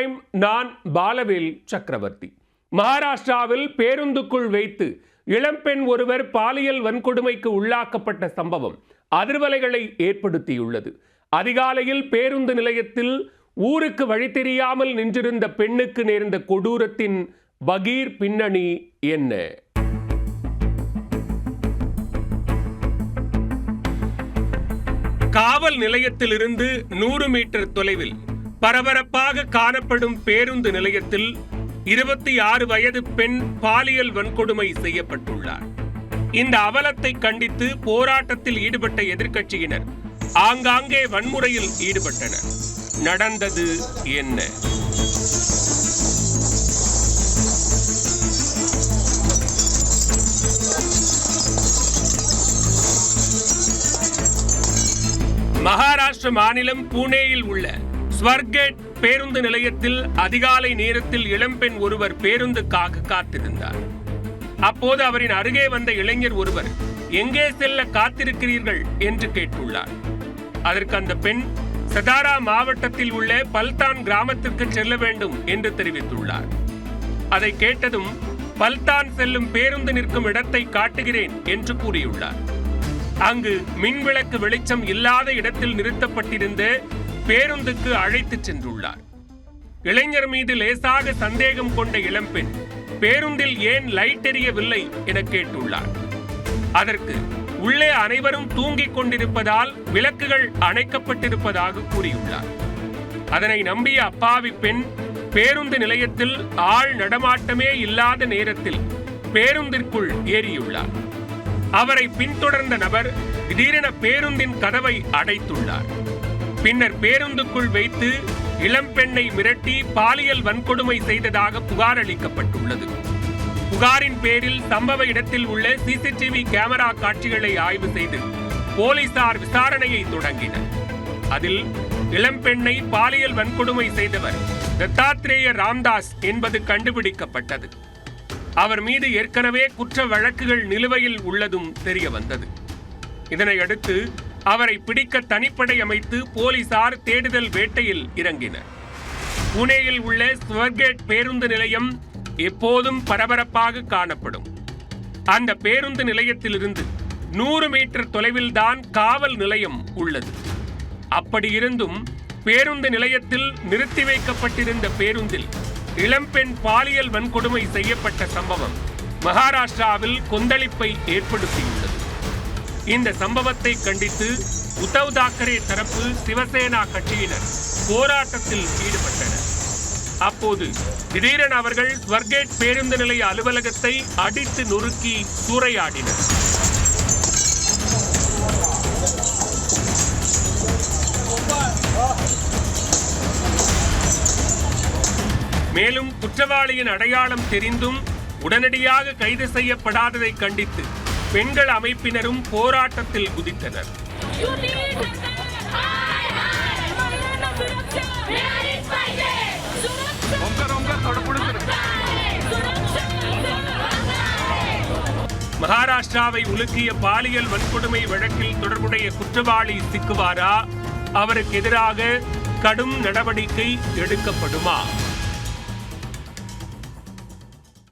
Prime. நான் பாலவேல் சக்கரவர்த்தி. மகாராஷ்டிராவில் பேருந்துக்குள் வைத்து இளம்பெண் ஒருவர் பாலியல் வன்கொடுமைக்கு உள்ளாக்கப்பட்ட சம்பவம் அதிர்வலைகளை ஏற்படுத்தியுள்ளது. அதிகாலையில் பேருந்து நிலையத்தில் ஊருக்கு வழி தெரியாமல் நின்றிருந்த பெண்ணுக்கு நேர்ந்த கொடூரத்தின் பகீர் பின்னணி என்ன? காவல் நிலையத்திலிருந்து 100 மீட்டர் தொலைவில் பரபரப்பாக காணப்படும் பேருந்து நிலையத்தில் 26 வயது பெண் பாலியல் வன்கொடுமை செய்யப்பட்டுள்ளார். இந்த அவலத்தை கண்டித்து போராட்டத்தில் ஈடுபட்ட எதிர்க்கட்சியினர் ஆங்காங்கே வன்முறையில் ஈடுபட்டனர். நடந்தது என்ன? மகாராஷ்டிர மாநிலம் புனேயில் உள்ள ஸ்வர்கேட் பேருந்து நிலையத்தில் அதிகாலை நேரத்தில் இளம்பெண் ஒருவர் பேருந்துக்காக காத்திருந்தார். அப்போது அவரின் அருகே வந்த இளைஞர் ஒருவர், எங்கே செல்ல காத்திருக்கிறீர்கள் என்று கேட்டுள்ளார். அதற்கு அந்த பெண் சதாரா மாவட்டத்தில் உள்ள பல்தான் கிராமத்திற்கு செல்ல வேண்டும் என்று தெரிவித்துள்ளார். அதை கேட்டதும் பல்தான் செல்லும் பேருந்து நிற்கும் இடத்தை காட்டுகிறேன் என்று கூறியுள்ளார். அங்கு மின்விளக்கு வெளிச்சம் இல்லாத இடத்தில் நிறுத்தப்பட்டிருந்த பேருந்துக்கு அழைத்துச் சென்றுள்ளார். இளைஞர் மீது லேசாக சந்தேகம் கொண்ட இளம்பெண் பேருந்தில் ஏன் லைட் எரியவில்லை என கேட்டுள்ளார். அதற்கு உள்ளே அனைவரும் தூங்கிக் கொண்டிருப்பதால் விளக்குகள் அணைக்கப்பட்டிருப்பதாக கூறியுள்ளார். அதனை நம்பிய அப்பாவி பெண் பேருந்து நிலையத்தில் ஆள் நடமாட்டமே இல்லாத நேரத்தில் பேருந்திற்குள் ஏறியுள்ளார். அவரை பின்தொடர்ந்த நபர் திடீரென பேருந்தின் கதவை அடைத்துள்ளார். பின்னர் பேருந்துக்குள் வைத்து இளம்பெண்ணை மிரட்டி பாலியல் வன்கொடுமை செய்ததாக புகார் அளிக்கப்பட்டுள்ளது. புகாரின் பேரில் சம்பவ இடத்தில் உள்ள சிசிடிவி கேமரா காட்சிகளை ஆய்வு செய்து போலீசார் விசாரணையை தொடங்கினர். அதில் இளம்பெண்ணை பாலியல் வன்கொடுமை செய்தவர் தத்தாத்ரேய ராம்தாஸ் என்பது கண்டுபிடிக்கப்பட்டது. அவர் மீது ஏற்கனவே குற்ற வழக்குகள் நிலுவையில் உள்ளதும் தெரிய வந்தது. இதனையடுத்து அவரை பிடிக்க தனிப்படை அமைத்து போலீசார் தேடுதல் வேட்டையில் இறங்கினர். புனேயில் உள்ள ஸ்வர்கேட் பேருந்து நிலையம் எப்போதும் பரபரப்பாக காணப்படும். அந்த பேருந்து நிலையத்திலிருந்து 100 மீட்டர் தொலைவில் தான் காவல் நிலையம் உள்ளது. அப்படியிருந்தும் பேருந்து நிலையத்தில் நிறுத்தி வைக்கப்பட்டிருந்த பேருந்தில் இளம்பெண் பாலியல் வன்கொடுமை செய்யப்பட்ட சம்பவம் மகாராஷ்டிராவில் கொந்தளிப்பை ஏற்படுத்தியுள்ளது. இந்த சம்பவத்தை கண்டித்து உத்தவ் தாக்கரே தரப்பு சிவசேனா கட்சியினர் போராட்டத்தில் ஈடுபட்டனர். அப்போது திடீரென அவர்கள் ஸ்வர்கேட் பேருந்து நிலைய அலுவலகத்தை அடித்து நொறுக்கி சூறையாடினர். மேலும் குற்றவாளியின் அடையாளம் தெரிந்தும் உடனடியாக கைது செய்யப்படாததை கண்டித்து பெண்கள் அமைப்பினரும் போராட்டத்தில் குதித்தனர். மகாராஷ்டிராவை உலுக்கிய பாலியல் வன்கொடுமை வழக்கில் தொடர்புடைய குற்றவாளி சிக்குவாரா? அவருக்கு எதிராக கடும் நடவடிக்கை எடுக்கப்படுமா?